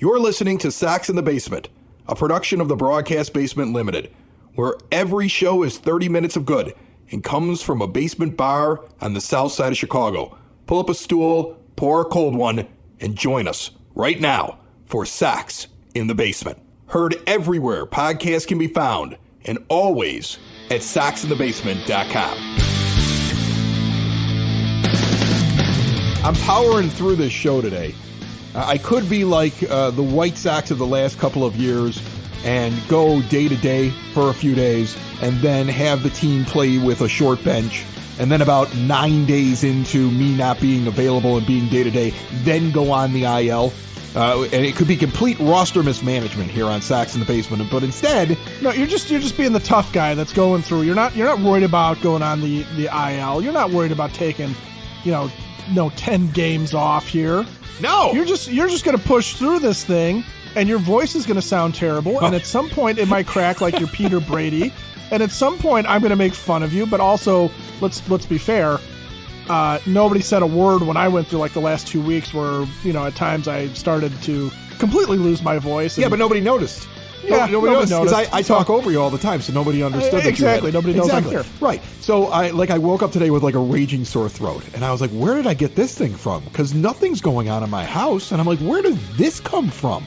You're listening to Sox in the Basement, a production of the Broadcast Basement Limited, where every show is 30 minutes of good and comes from a basement bar on the south side of Chicago. Pull up a stool, pour a cold one, and join us right now for Sox in the Basement. Heard everywhere podcasts can be found, and always at soxinthebasement.com. I'm powering through this show today. I could be like the White Sox of the last couple of years and go day to day for a few days and then have the team play with a short bench. And then about 9 days into me not being available and being day to day, then go on the IL. And it could be complete roster mismanagement here on Sox in the Basement. But instead, no, you're just being the tough guy that's going through. You're not worried about going on the IL. You're not worried about taking, 10 games off here. No, you're just going to push through this thing, and your voice is going to sound terrible. And at some point, it might crack like you're Peter Brady. And at some point, I'm going to make fun of you. But also, let's be fair. Nobody said a word when I went through like the last 2 weeks, where at times I started to completely lose my voice. Yeah, but nobody noticed. Yeah, nobody noticed because I talk over you all the time, so nobody understood. Exactly, nobody knows I'm here. Right. So I woke up today with like a raging sore throat, and I was like, "Where did I get this thing from?" Because nothing's going on in my house, and I'm like, "Where did this come from?"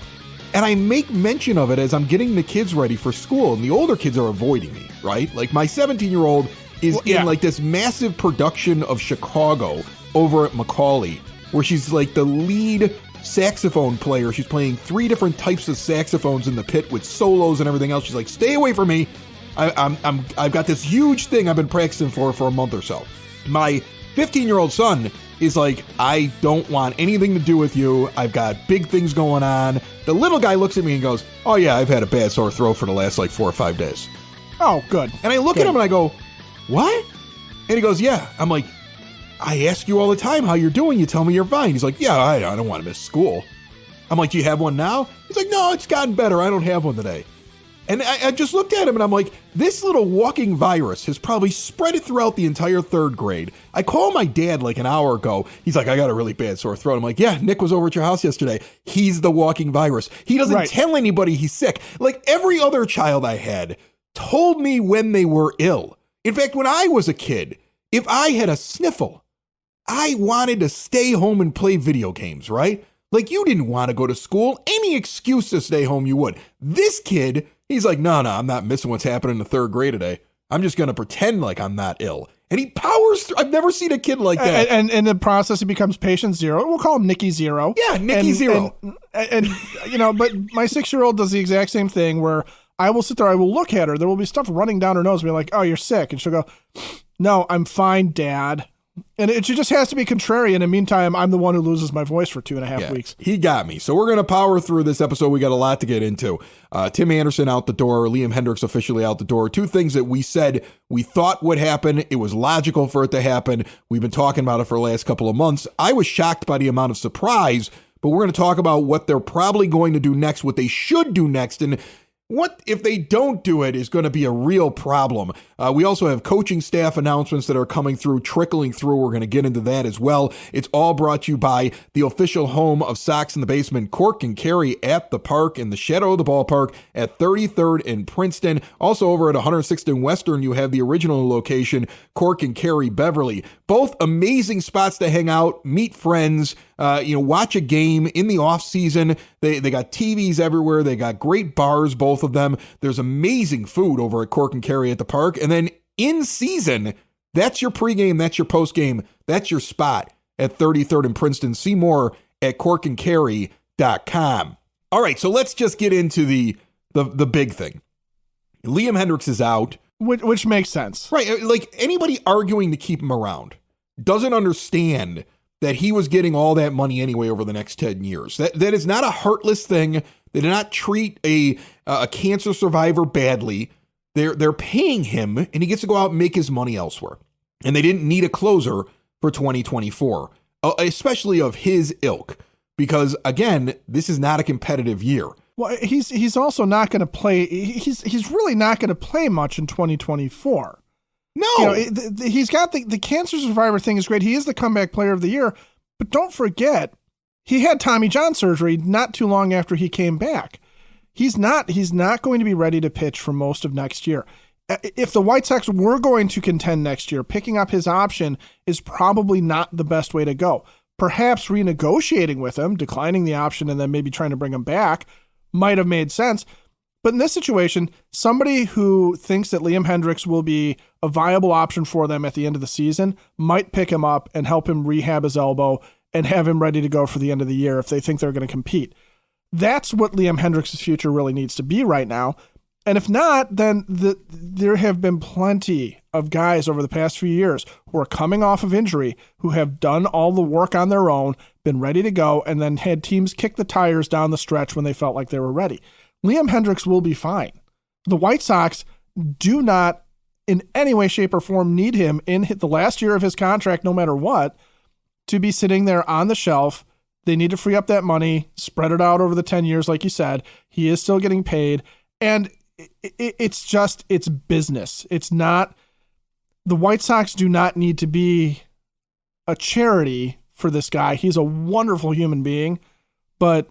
And I make mention of it as I'm getting the kids ready for school, and the older kids are avoiding me. Right, like my 17-year-old is in like this massive production of Chicago over at Macaulay, where she's like the lead saxophone player. She's playing 3 different types of saxophones in the pit with solos and everything else. She's like, stay away from me. I've got this huge thing I've been practicing for a month or so. My 15-year-old son is like, I don't want anything to do with you. I've got big things going on. The little guy looks at me and goes, oh yeah, I've had a bad sore throat for the last like 4 or 5 days. Oh, good. And I look at him and I go, what? And he goes, yeah. I'm like, I ask you all the time how you're doing. You tell me you're fine. He's like, yeah, I don't want to miss school. I'm like, do you have one now? He's like, no, it's gotten better. I don't have one today. And I just looked at him and I'm like, this little walking virus has probably spread it throughout the entire 3rd grade. I called my dad like an hour ago. He's like, I got a really bad sore throat. I'm like, yeah, Nick was over at your house yesterday. He's the walking virus. He doesn't tell anybody he's sick. Like every other child I had told me when they were ill. In fact, when I was a kid, if I had a sniffle, I wanted to stay home and play video games, right? Like you didn't want to go to school. Any excuse to stay home, you would. This kid, he's like, no, I'm not missing what's happening in the 3rd grade today. I'm just going to pretend like I'm not ill. And he powers through. I've never seen a kid like that. And in the process, he becomes patient zero. We'll call him Nicky Zero. Yeah, Nicky Zero. And but my 6-year-old does the exact same thing where I will sit there, I will look at her. There will be stuff running down her nose and be like, oh, you're sick. And she'll go, no, I'm fine, Dad. And she just has to be contrary. And in the meantime, I'm the one who loses my voice for 2.5 weeks. He got me. So we're going to power through this episode. We got a lot to get into. Tim Anderson out the door. Liam Hendriks officially out the door. 2 things that we said we thought would happen. It was logical for it to happen. We've been talking about it for the last couple of months. I was shocked by the amount of surprise, but we're going to talk about what they're probably going to do next, what they should do next, and what if they don't do it is going to be a real problem. We also have coaching staff announcements that are coming through, trickling through. We're going to get into that as well. It's all brought to you by the official home of Sox in the Basement, Cork and Carry at the park in the shadow of the ballpark at 33rd and Princeton. Also over at 106th and Western, you have the original location, Cork and Carry Beverly. Both amazing spots to hang out, meet friends, watch a game in the off season. They got TVs everywhere. They got great bars, both of them. There's amazing food over at Cork and Carry at the park. And then in season, that's your pregame, that's your postgame, that's your spot at 33rd and Princeton. See more at corkandcarry.com. All right, so let's just get into the big thing. Liam Hendriks is out. Which makes sense. Right, like anybody arguing to keep him around doesn't understand that he was getting all that money anyway over the next 10 years. That is not a heartless thing. They did not treat a cancer survivor badly. They're paying him, and he gets to go out and make his money elsewhere. And they didn't need a closer for 2024, especially of his ilk, because again, this is not a competitive year. Well, he's also not going to play. He's really not going to play much in 2024. No, he's got the cancer survivor thing is great. He is the comeback player of the year, but don't forget, He had Tommy John surgery not too long after he came back. He's not going to be ready to pitch for most of next year. If the White Sox were going to contend next year, picking up his option is probably not the best way to go. Perhaps renegotiating with him, declining the option, and then maybe trying to bring him back might have made sense. But in this situation, somebody who thinks that Liam Hendriks will be a viable option for them at the end of the season might pick him up and help him rehab his elbow and have him ready to go for the end of the year if they think they're going to compete. That's what Liam Hendriks' future really needs to be right now. And if not, then there have been plenty of guys over the past few years who are coming off of injury, who have done all the work on their own, been ready to go, and then had teams kick the tires down the stretch when they felt like they were ready. Liam Hendriks will be fine. The White Sox do not in any way, shape, or form need him in the last year of his contract, no matter what, to be sitting there on the shelf. They need to free up that money, spread it out over the 10 years, like you said. He is still getting paid. And it's business. It's not, the White Sox do not need to be a charity for this guy. He's a wonderful human being, but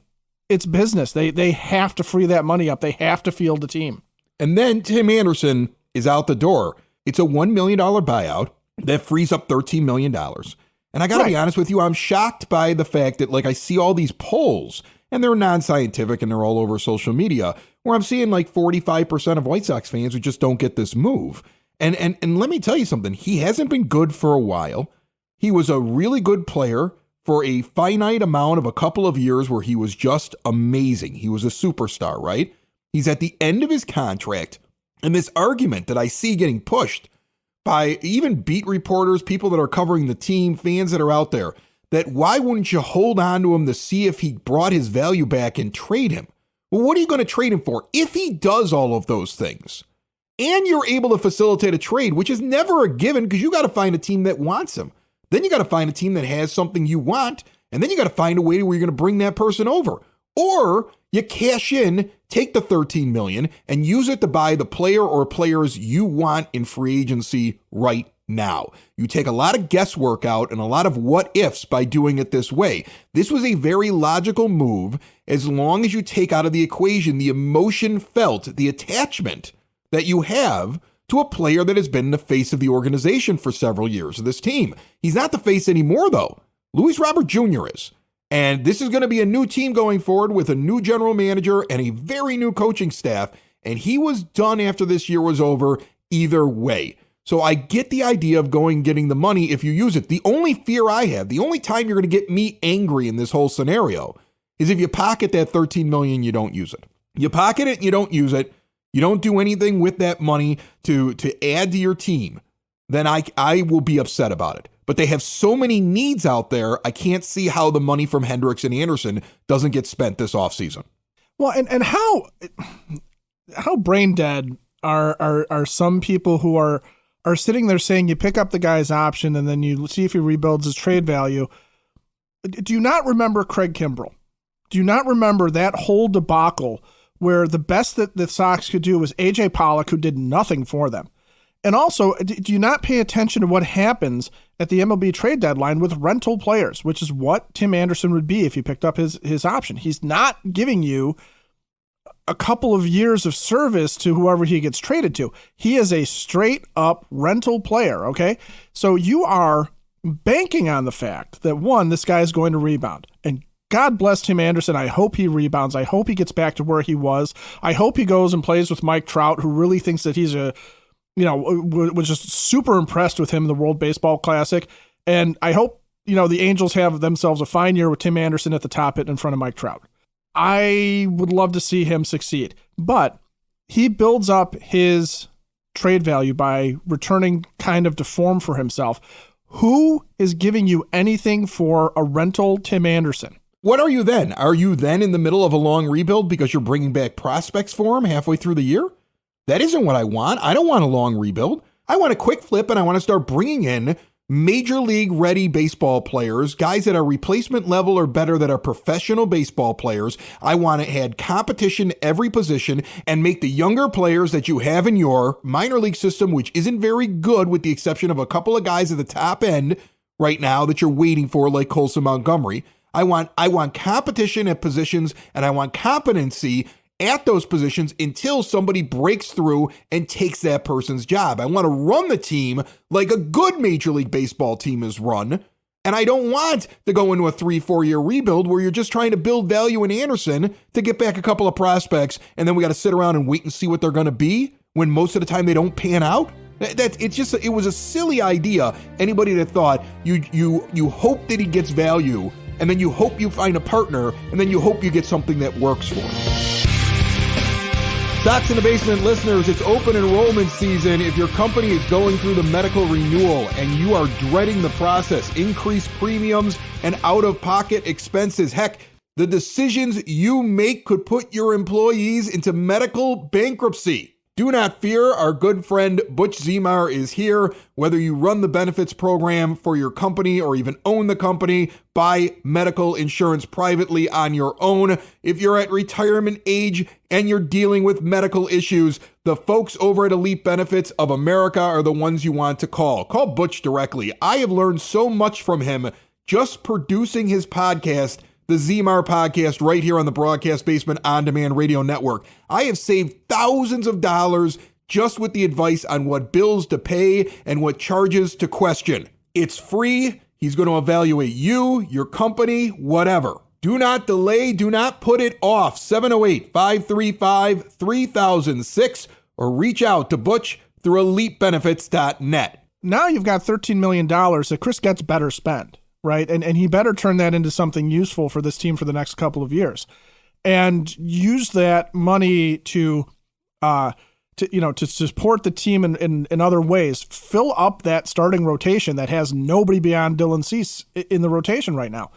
it's business. They have to free that money up. They have to field the team. And then Tim Anderson is out the door. It's a $1 million buyout that frees up $13 million. And I got to be honest with you, I'm shocked by the fact that, like, I see all these polls, and they're non-scientific and they're all over social media, where I'm seeing like 45% of White Sox fans who just don't get this move. And let me tell you something. He hasn't been good for a while. He was a really good player for a finite amount of a couple of years where he was just amazing. He was a superstar, right? He's at the end of his contract. And this argument that I see getting pushed by even beat reporters, people that are covering the team, fans that are out there, that why wouldn't you hold on to him to see if he brought his value back and trade him? Well, what are you going to trade him for? If he does all of those things and you're able to facilitate a trade, which is never a given because you got to find a team that wants him. Then you got to find a team that has something you want. And then you got to find a way where you're going to bring that person over. Or you cash in, take the $13 million and use it to buy the player or players you want in free agency right now. You take a lot of guesswork out and a lot of what ifs by doing it this way. This was a very logical move as long as you take out of the equation the emotion felt, the attachment that you have to a player that has been the face of the organization for several years of this team. He's not the face anymore, though. Luis Robert Jr. is. And this is going to be a new team going forward with a new general manager and a very new coaching staff. And he was done after this year was over either way. So I get the idea of going and getting the money if you use it. The only fear I have, the only time you're going to get me angry in this whole scenario is if you pocket that $13 million, you don't use it. You pocket it, you don't use it. You don't do anything with that money to add to your team. Then I will be upset about it. But they have so many needs out there, I can't see how the money from Hendriks and Anderson doesn't get spent this offseason. Well, and how brain dead are some people who are sitting there saying you pick up the guy's option and then you see if he rebuilds his trade value. Do you not remember Craig Kimbrell? Do you not remember that whole debacle where the best that the Sox could do was A.J. Pollock, who did nothing for them? And also, do you not pay attention to what happens at the MLB trade deadline with rental players, which is what Tim Anderson would be if he picked up his option? He's not giving you a couple of years of service to whoever he gets traded to. He is a straight up rental player, okay? So you are banking on the fact that, one, this guy is going to rebound. And God bless Tim Anderson. I hope he rebounds. I hope he gets back to where he was. I hope he goes and plays with Mike Trout, who really thinks that he's was just super impressed with him in the World Baseball Classic. And I hope, the Angels have themselves a fine year with Tim Anderson at the top in front of Mike Trout. I would love to see him succeed, but he builds up his trade value by returning kind of to form for himself. Who is giving you anything for a rental Tim Anderson? What are you then? Are you then in the middle of a long rebuild because you're bringing back prospects for him halfway through the year? That isn't what I want. I don't want a long rebuild. I want a quick flip, and I want to start bringing in major league ready baseball players, guys that are replacement level or better, that are professional baseball players. I want to add competition to every position and make the younger players that you have in your minor league system, which isn't very good with the exception of a couple of guys at the top end right now that you're waiting for, like Colson Montgomery. I want competition at positions, and I want competency at those positions until somebody breaks through and takes that person's job. I want to run the team like a good Major League Baseball team is run. And I don't want to go into a 3-4 year rebuild where you're just trying to build value in Anderson to get back a couple of prospects, and then we got to sit around and wait and see what they're going to be when most of the time they don't pan out. It was a silly idea. Anybody that thought you hope that he gets value, and then you hope you find a partner, and then you hope you get something that works for him. Sox in the Basement listeners, it's open enrollment season. If your company is going through the medical renewal and you are dreading the process, increased premiums and out-of-pocket expenses, heck, the decisions you make could put your employees into medical bankruptcy. Do not fear, our good friend Butch Zemar is here. Whether you run the benefits program for your company or even own the company, buy medical insurance privately on your own. If you're at retirement age and you're dealing with medical issues, the folks over at Elite Benefits of America are the ones you want to call. Call Butch directly. I have learned so much from him just producing his podcast, the Zemar Podcast, right here on the Broadcast Basement On Demand Radio Network. I have saved thousands of dollars just with the advice on what bills to pay and what charges to question. It's free. He's going to evaluate you, your company, whatever. Do not delay. Do not put it off. 708-535-3006 or reach out to Butch through elitebenefits.net. Now you've got $13 million that Chris Getz better spend. Right. And he better turn that into something useful for this team for the next couple of years and use that money to support the team in other ways. Fill up that starting rotation that has nobody beyond Dylan Cease in the rotation right now.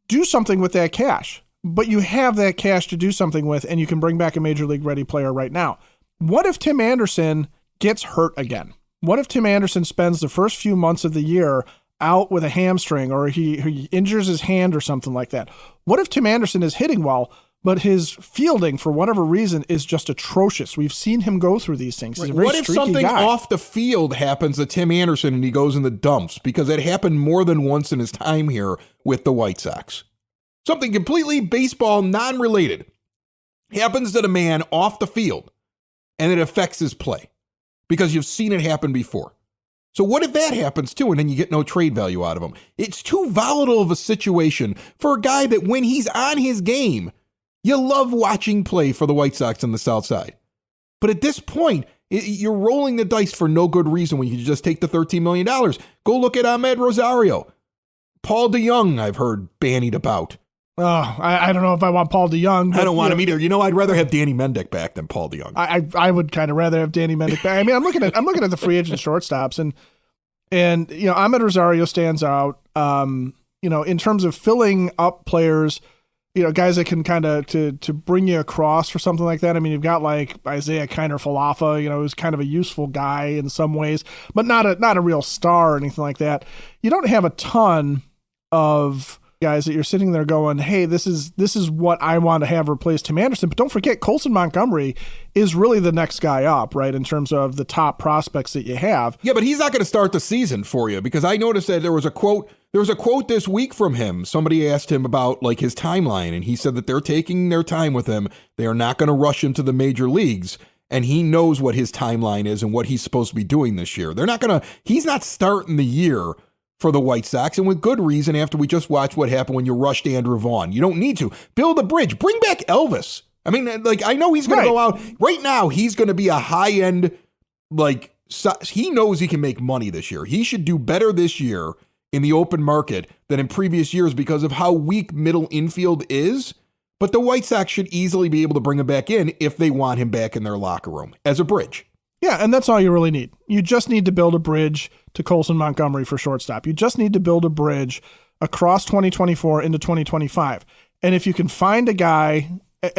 Do something with that cash, but you have that cash to do something with, and you can bring back a Major League ready player right now. What if Tim Anderson gets hurt again? What if Tim Anderson spends the first few months of the year out with a hamstring, or he injures his hand or something like that? What if Tim Anderson is hitting well, but his fielding, for whatever reason, is just atrocious? We've seen him go through these things. He's a very what if something guy. Off the field happens to Tim Anderson and he goes in the dumps? Because it happened more than once in his time here with the White Sox. Something completely baseball non-related happens to the man off the field, and it affects his play because you've seen it happen before. So what if that happens too, and then you get no trade value out of him? It's too volatile of a situation for a guy that when he's on his game, you love watching play for the White Sox on the South Side. But at this point, you're rolling the dice for no good reason when you can just take the $13 million. Go look at Ahmed Rosario. Paul DeYoung, I've heard bandied about. Oh, I don't know if I want Paul DeYoung. I don't want him either. You know, I'd rather have Danny Mendick back than Paul DeYoung. I would kind of rather have Danny Mendick back. I mean, I'm looking at the free agent shortstops, and Ahmed Rosario stands out. In terms of filling up players, guys that can kind of to bring you across for something like that. I mean, you've got like Isaiah Kiner-Falefa, who's kind of a useful guy in some ways, but not a real star or anything like that. You don't have a ton of guys that you're sitting there going, hey, this is what I want to have replace Tim Anderson. But don't forget, Colson Montgomery is really the next guy up, right, in terms of the top prospects that you have. Yeah, but he's not going to start the season for you, because I noticed that there was a quote this week from him. Somebody asked him about like his timeline, and he said that they're taking their time with him. They are not going to rush him to the major leagues, and he knows what his timeline is and what he's supposed to be doing this year. He's not starting the year for the White Sox, and with good reason after we just watched what happened when you rushed Andrew Vaughn. You don't need to. Build a bridge. Bring back Elvis. I mean, like, I know he's going to go out. Right now, he's going to be a high-end, he knows he can make money this year. He should do better this year in the open market than in previous years because of how weak middle infield is. But the White Sox should easily be able to bring him back in if they want him back in their locker room as a bridge. Yeah, and that's all you really need. You just need to build a bridge to Colson Montgomery for shortstop. You just need to build a bridge across 2024 into 2025. And if you can find a guy,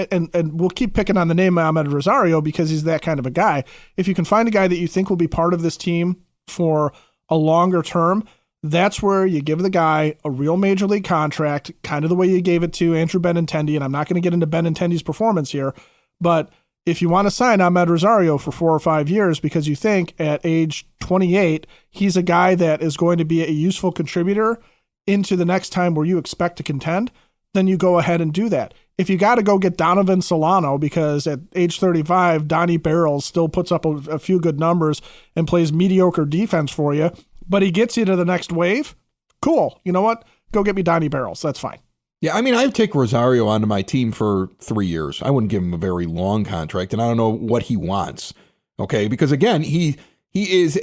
and we'll keep picking on the name Ahmed Rosario because he's that kind of a guy. If you can find a guy that you think will be part of this team for a longer term, that's where you give the guy a real major league contract, kind of the way you gave it to Andrew Benintendi. And I'm not going to get into Benintendi's performance here, but if you want to sign Ahmed Rosario for 4 or 5 years because you think at age 28, he's a guy that is going to be a useful contributor into the next time where you expect to contend, then you go ahead and do that. If you got to go get Donovan Solano because at age 35, Donnie Barrels still puts up a few good numbers and plays mediocre defense for you, but he gets you to the next wave, cool. You know what? Go get me Donnie Barrels. That's fine. Yeah, I mean, I'd take Rosario onto my team for 3 years. I wouldn't give him a very long contract, and I don't know what he wants. Okay, because again, he's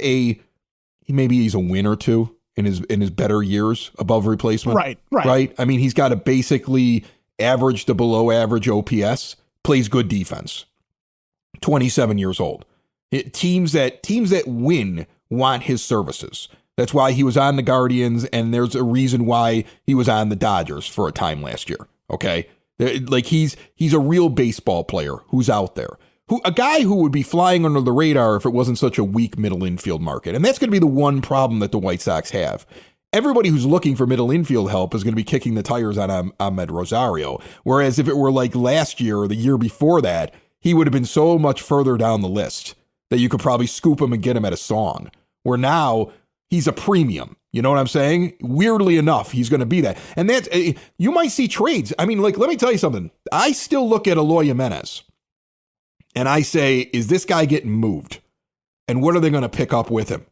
a win or two in his better years above replacement. Right. I mean, he's got a basically average to below average OPS, plays good defense. 27 years old. Teams that win want his services. That's why he was on the Guardians, and there's a reason why he was on the Dodgers for a time last year. Okay, like he's a real baseball player who's out there, a guy who would be flying under the radar if it wasn't such a weak middle infield market. And that's going to be the one problem that the White Sox have. Everybody who's looking for middle infield help is going to be kicking the tires on Ahmed Rosario. Whereas if it were like last year or the year before that, he would have been so much further down the list that you could probably scoop him and get him at a song. Where now he's a premium. You know what I'm saying? Weirdly enough, he's going to be that. And that's, you might see trades. I mean, like, let me tell you something. I still look at Eloy Jimenez and I say, is this guy getting moved? And what are they going to pick up with him?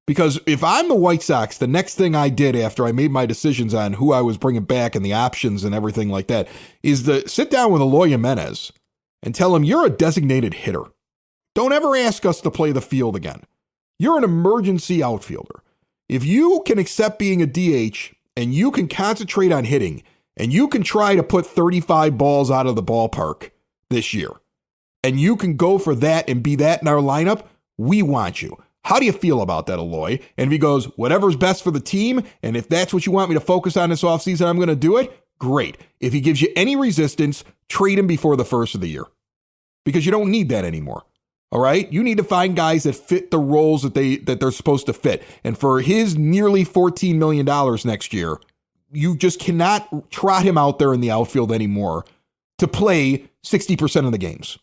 Because if I'm the White Sox, the next thing I did after I made my decisions on who I was bringing back and the options and everything like that is to sit down with Eloy Jimenez and tell him, you're a designated hitter. Don't ever ask us to play the field again. You're an emergency outfielder. If you can accept being a DH and you can concentrate on hitting and you can try to put 35 balls out of the ballpark this year and you can go for that and be that in our lineup, we want you. How do you feel about that, Eloy? And if he goes, whatever's best for the team, and if that's what you want me to focus on this offseason, I'm going to do it, great. If he gives you any resistance, trade him before the first of the year because you don't need that anymore. All right, you need to find guys that fit the roles that they're supposed to fit. And for his nearly $14 million next year, you just cannot trot him out there in the outfield anymore to play 60% of the games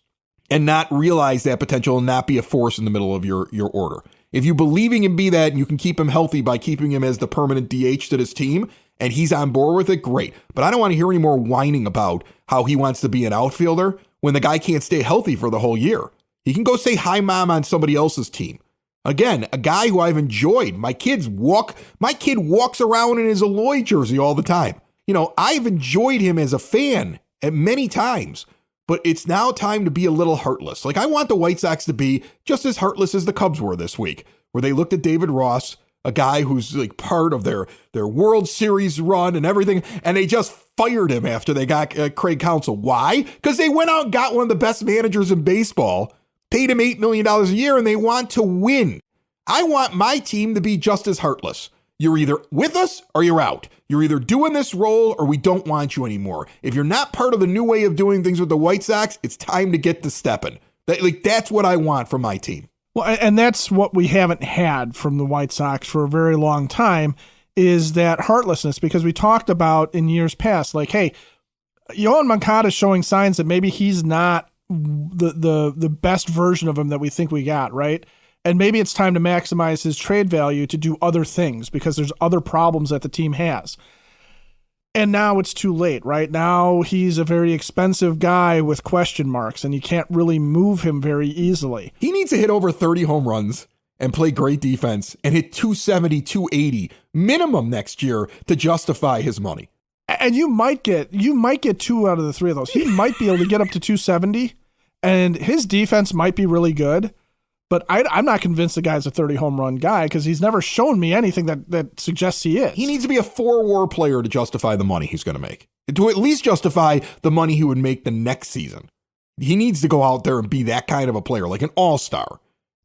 and not realize that potential and not be a force in the middle of your order. If you believe he can be that and you can keep him healthy by keeping him as the permanent DH to this team and he's on board with it, great. But I don't want to hear any more whining about how he wants to be an outfielder when the guy can't stay healthy for the whole year. He can go say hi, mom, on somebody else's team. Again, a guy who I've enjoyed. My kid walks around in his Eloy jersey all the time. You know, I've enjoyed him as a fan at many times, but it's now time to be a little heartless. Like I want the White Sox to be just as heartless as the Cubs were this week, where they looked at David Ross, a guy who's like part of their World Series run and everything, and they just fired him after they got Craig Counsell. Why? Because they went out and got one of the best managers in baseball, paid him $8 million a year, and they want to win. I want my team to be just as heartless. You're either with us or you're out. You're either doing this role or we don't want you anymore. If you're not part of the new way of doing things with the White Sox, it's time to get to stepping. That's what I want from my team. Well, and that's what we haven't had from the White Sox for a very long time is that heartlessness, because we talked about in years past, like, hey, Yohan Moncada is showing signs that maybe he's not the best version of him that we think we got, right? And maybe it's time to maximize his trade value to do other things because there's other problems that the team has. And now it's too late, right? Now he's a very expensive guy with question marks, and you can't really move him very easily. He needs to hit over 30 home runs and play great defense and hit 270, 280 minimum next year to justify his money. And you might get 2 out of the 3 of those. He might be able to get up to 270, and his defense might be really good. But I'm not convinced the guy's a 30 home run guy because he's never shown me anything that suggests he is. He needs to be a 4-WAR player to justify the money he's going to make. To at least justify the money he would make the next season. He needs to go out there and be that kind of a player, like an all-star.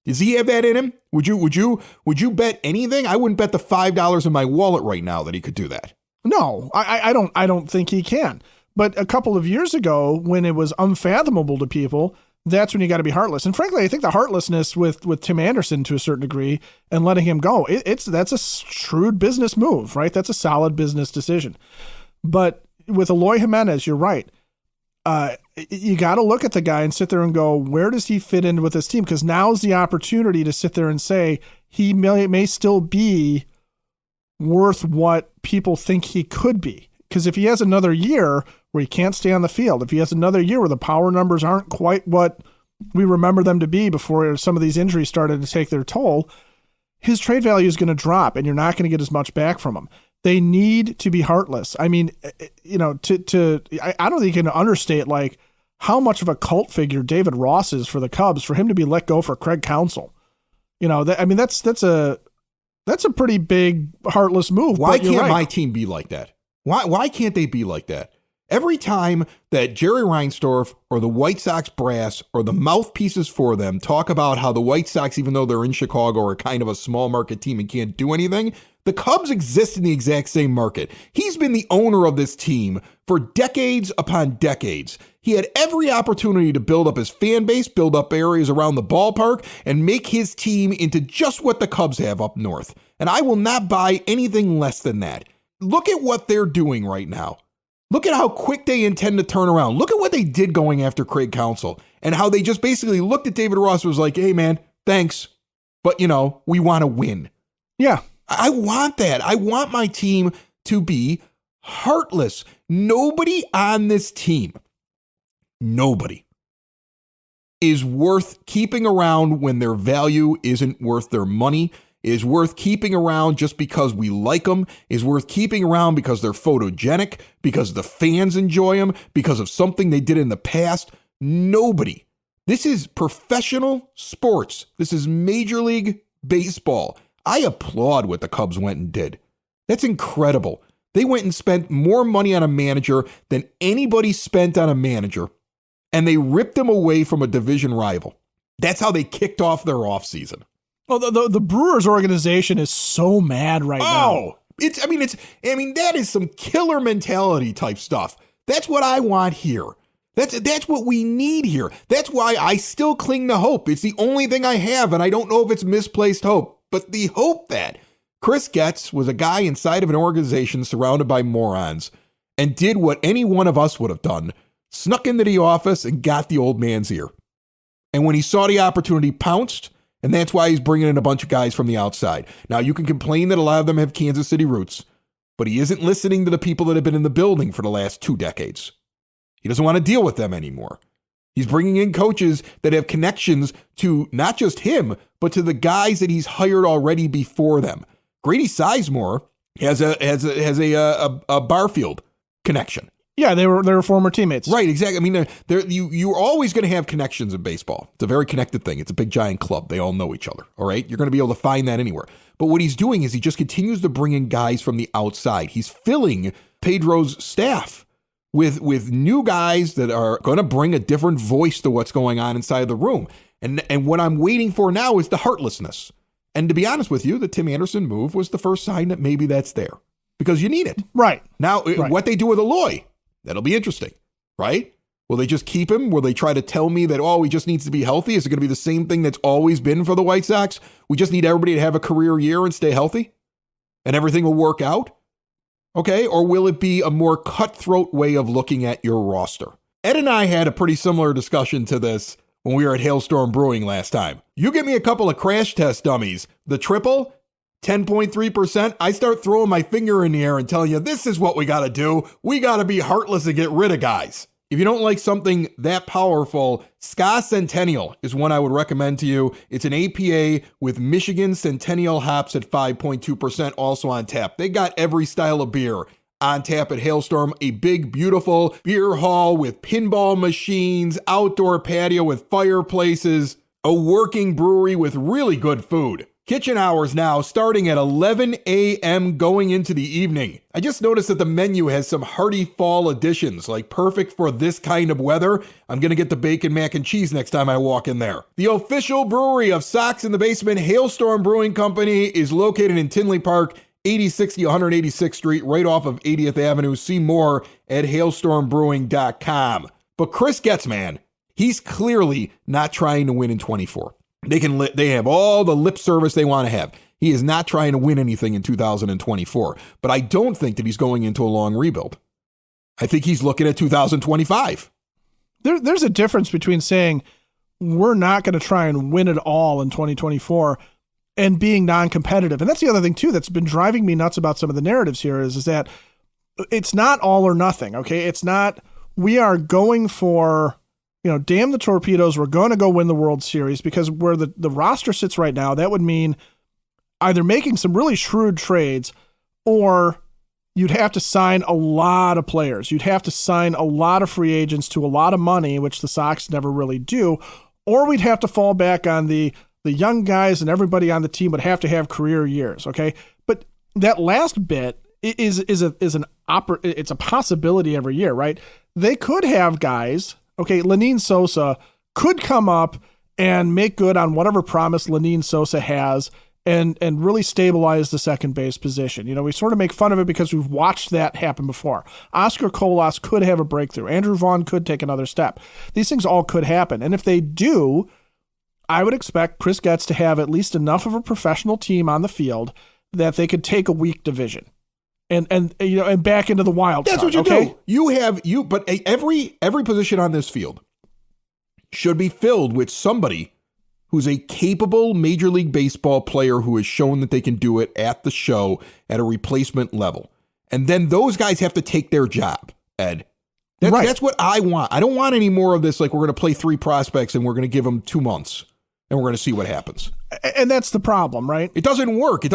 Does he have that in him? Would you bet anything? I wouldn't bet the $5 in my wallet right now that he could do that. No, I don't think he can. But a couple of years ago, when it was unfathomable to people, that's when you got to be heartless. And frankly, I think the heartlessness with Tim Anderson to a certain degree and letting him go, that's a shrewd business move, right? That's a solid business decision. But with Eloy Jimenez, you're right. You got to look at the guy and sit there and go, where does he fit in with this team? Because now's the opportunity to sit there and say he may still be worth what people think he could be. Because if he has another year where he can't stay on the field, if he has another year where the power numbers aren't quite what we remember them to be before some of these injuries started to take their toll, his trade value is going to drop, and you're not going to get as much back from him. They need to be heartless. I mean, I don't think you can understate like how much of a cult figure David Ross is for the Cubs, for him to be let go for Craig Counsell. That's a pretty big heartless move. Why can't my team be like that? Why can't they be like that? Every time that Jerry Reinsdorf or the White Sox brass or the mouthpieces for them talk about how the White Sox, even though they're in Chicago, are kind of a small market team and can't do anything, the Cubs exist in the exact same market. He's been the owner of this team for decades upon decades. He had every opportunity to build up his fan base, build up areas around the ballpark, and make his team into just what the Cubs have up north. And I will not buy anything less than that. Look at what they're doing right now. Look at how quick they intend to turn around. Look at what they did going after Craig Counsell and how they just basically looked at David Ross and was like, hey, man, thanks. But, we want to win. Yeah. I want that. I want my team to be heartless. Nobody on this team, nobody is worth keeping around when their value isn't worth their money, is worth keeping around just because we like them, is worth keeping around because they're photogenic, because the fans enjoy them, because of something they did in the past. Nobody. This is professional sports. This is Major League Baseball. I applaud what the Cubs went and did. That's incredible. They went and spent more money on a manager than anybody spent on a manager, and they ripped him away from a division rival. That's how they kicked off their offseason. Well, the Brewers organization is so mad right now. That is some killer mentality type stuff. That's what I want here. That's what we need here. That's why I still cling to hope. It's the only thing I have, and I don't know if it's misplaced hope, but the hope that Chris Getz was a guy inside of an organization surrounded by morons and did what any one of us would have done, snuck into the office and got the old man's ear. And when he saw the opportunity, pounced. And that's why he's bringing in a bunch of guys from the outside. Now, you can complain that a lot of them have Kansas City roots, but he isn't listening to the people that have been in the building for the last 2 decades. He doesn't want to deal with them anymore. He's bringing in coaches that have connections to not just him, but to the guys that he's hired already before them. Grady Sizemore has a Barfield connection. Yeah, they were former teammates. Right, exactly. I mean, you're always going to have connections in baseball. It's a very connected thing. It's a big, giant club. They all know each other, all right? You're going to be able to find that anywhere. But what he's doing is he just continues to bring in guys from the outside. He's filling Pedro's staff with new guys that are going to bring a different voice to what's going on inside of the room. And what I'm waiting for now is the heartlessness. And to be honest with you, the Tim Anderson move was the first sign that maybe that's there. Because you need it. Right. Now, what they do with Eloy, that'll be interesting, right? Will they just keep him? Will they try to tell me that, he just needs to be healthy? Is it going to be the same thing that's always been for the White Sox? We just need everybody to have a career year and stay healthy? And everything will work out? Okay, or will it be a more cutthroat way of looking at your roster? Ed and I had a pretty similar discussion to this when we were at Hailstorm Brewing last time. You give me a couple of crash test dummies, the triple, 10.3%, I start throwing my finger in the air and telling you, this is what we got to do. We got to be heartless and get rid of guys. If you don't like something that powerful, Ska Centennial is one I would recommend to you. It's an APA with Michigan Centennial hops at 5.2%, also on tap. They got every style of beer on tap at Hailstorm, a big, beautiful beer hall with pinball machines, outdoor patio with fireplaces, a working brewery with really good food. Kitchen hours now starting at 11 a.m. going into the evening. I just noticed that the menu has some hearty fall additions, like perfect for this kind of weather. I'm going to get the bacon mac and cheese next time I walk in there. The official brewery of Sox in the Basement, Hailstorm Brewing Company, is located in Tinley Park, 8060 186th Street, right off of 80th Avenue. See more at hailstormbrewing.com. But Chris Getz, man, he's clearly not trying to win in 24. They have all the lip service they want to have. He is not trying to win anything in 2024. But I don't think that he's going into a long rebuild. I think he's looking at 2025. There's a difference between saying we're not going to try and win it all in 2024 and being non-competitive. And that's the other thing too that's been driving me nuts about some of the narratives here is that it's not all or nothing, okay? It's not, we are going for, damn the Torpedoes, we're going to go win the World Series, because where the roster sits right now, that would mean either making some really shrewd trades, or you'd have to sign a lot of players. You'd have to sign a lot of free agents to a lot of money, which the Sox never really do, or we'd have to fall back on the young guys, and everybody on the team would have to have career years, okay? But that last bit is it's a possibility every year, right? They could have guys, okay, Lenyn Sosa could come up and make good on whatever promise Lenyn Sosa has and really stabilize the second base position. We sort of make fun of it because we've watched that happen before. Oscar Colas could have a breakthrough. Andrew Vaughn could take another step. These things all could happen. And if they do, I would expect Chris Getz to have at least enough of a professional team on the field that they could take a weak division and back into the wild card. That's what you do. But every position on this field should be filled with somebody who's a capable Major League Baseball player who has shown that they can do it at the show at a replacement level. And then those guys have to take their job, Ed. That's what I want. I don't want any more of this, like we're going to play 3 prospects and we're going to give them 2 months and we're going to see what happens. And that's the problem, right? It doesn't work.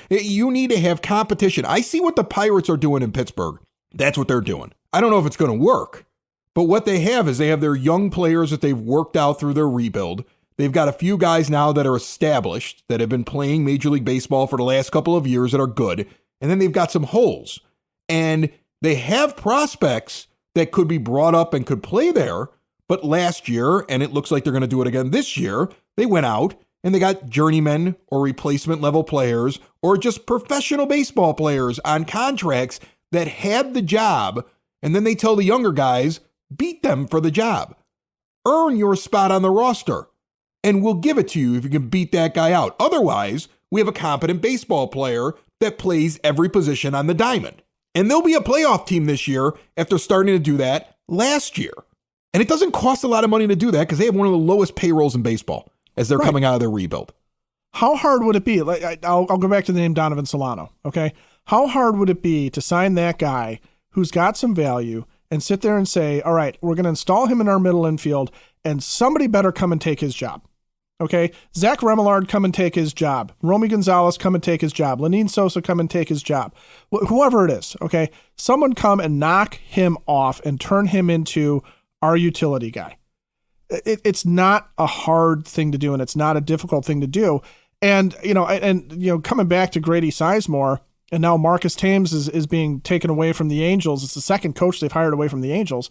You need to have competition. I see what the Pirates are doing in Pittsburgh. That's what they're doing. I don't know if it's going to work, but what they have is they have their young players that they've worked out through their rebuild. They've got a few guys now that are established that have been playing Major League Baseball for the last couple of years that are good. And then they've got some holes. And they have prospects that could be brought up and could play there. But last year, and it looks like they're going to do it again this year, they went out and they got journeymen or replacement level players or just professional baseball players on contracts that had the job. And then they tell the younger guys, beat them for the job. Earn your spot on the roster. And we'll give it to you if you can beat that guy out. Otherwise, we have a competent baseball player that plays every position on the diamond. And they'll be a playoff team this year after starting to do that last year. And it doesn't cost a lot of money to do that because they have one of the lowest payrolls in baseball as they're coming out of their rebuild. How hard would it be? I'll go back to the name Donovan Solano, okay? How hard would it be to sign that guy who's got some value and sit there and say, all right, we're going to install him in our middle infield and somebody better come and take his job? Okay, Zach Remillard, come and take his job. Romy Gonzalez, come and take his job. Lenyn Sosa, come and take his job. Whoever it is, okay? Someone come and knock him off and turn him into our utility guy. It's not a hard thing to do, and it's not a difficult thing to do. And, coming back to Grady Sizemore, and now Marcus Thames is being taken away from the Angels. It's the second coach they've hired away from the Angels.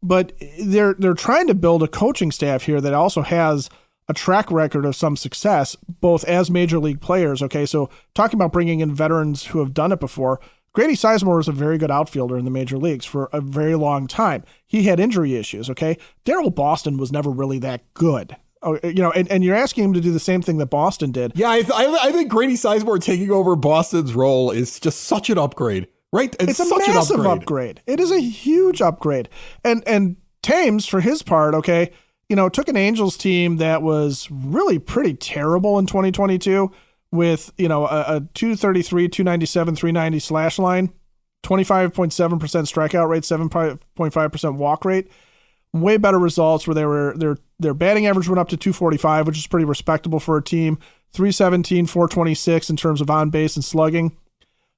But they're trying to build a coaching staff here that also has a track record of some success, both as major league players. Okay, so talking about bringing in veterans who have done it before, Grady Sizemore was a very good outfielder in the major leagues for a very long time. He had injury issues, okay? Darryl Boston was never really that good. And you're asking him to do the same thing that Boston did. Yeah, I think Grady Sizemore taking over Boston's role is just such an upgrade, right? It's a massive upgrade. It is a huge upgrade. And Thames, for his part, okay, took an Angels team that was really pretty terrible in 2022 with, a 233, 297, 390 slash line, 25.7% strikeout rate, 7.5% walk rate. Way better results where their batting average went up to 245, which is pretty respectable for a team. 317, 426 in terms of on base and slugging.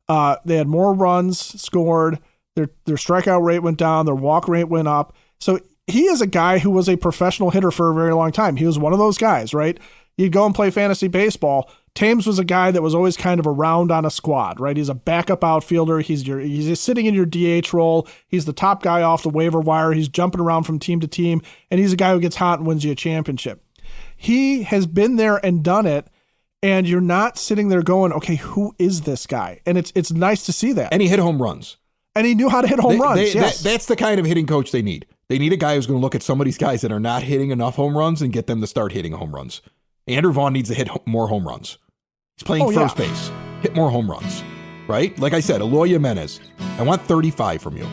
They had more runs scored. Their strikeout rate went down. Their walk rate went up. So he is a guy who was a professional hitter for a very long time. He was one of those guys, right? You'd go and play fantasy baseball. Thames was a guy that was always kind of around on a squad, right? He's a backup outfielder. He's sitting in your DH role. He's the top guy off the waiver wire. He's jumping around from team to team, and he's a guy who gets hot and wins you a championship. He has been there and done it, and you're not sitting there going, okay, who is this guy? And it's nice to see that. And he hit home runs. And he knew how to hit home runs, yes. That's the kind of hitting coach they need. They need a guy who's going to look at some of these guys that are not hitting enough home runs and get them to start hitting home runs. Andrew Vaughn needs to hit more home runs. He's playing first base. Hit more home runs, right? Like I said, Eloy Jimenez, I want 35 from you,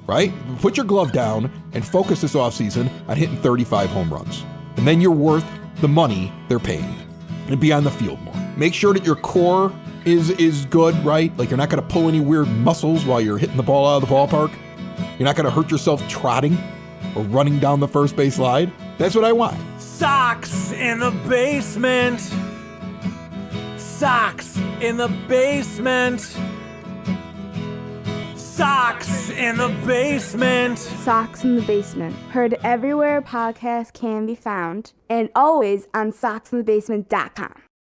right? Put your glove down and focus this offseason on hitting 35 home runs. And then you're worth the money they're paying. and be on the field more. Make sure that your core is good, right? Like you're not going to pull any weird muscles while you're hitting the ball out of the ballpark. You're not going to hurt yourself trotting or running down the first base line. That's what I want. Sox in the basement. Sox in the basement. Sox in the basement. Sox in the Basement. Heard everywhere podcasts can be found, and always on soxinthebasement.com.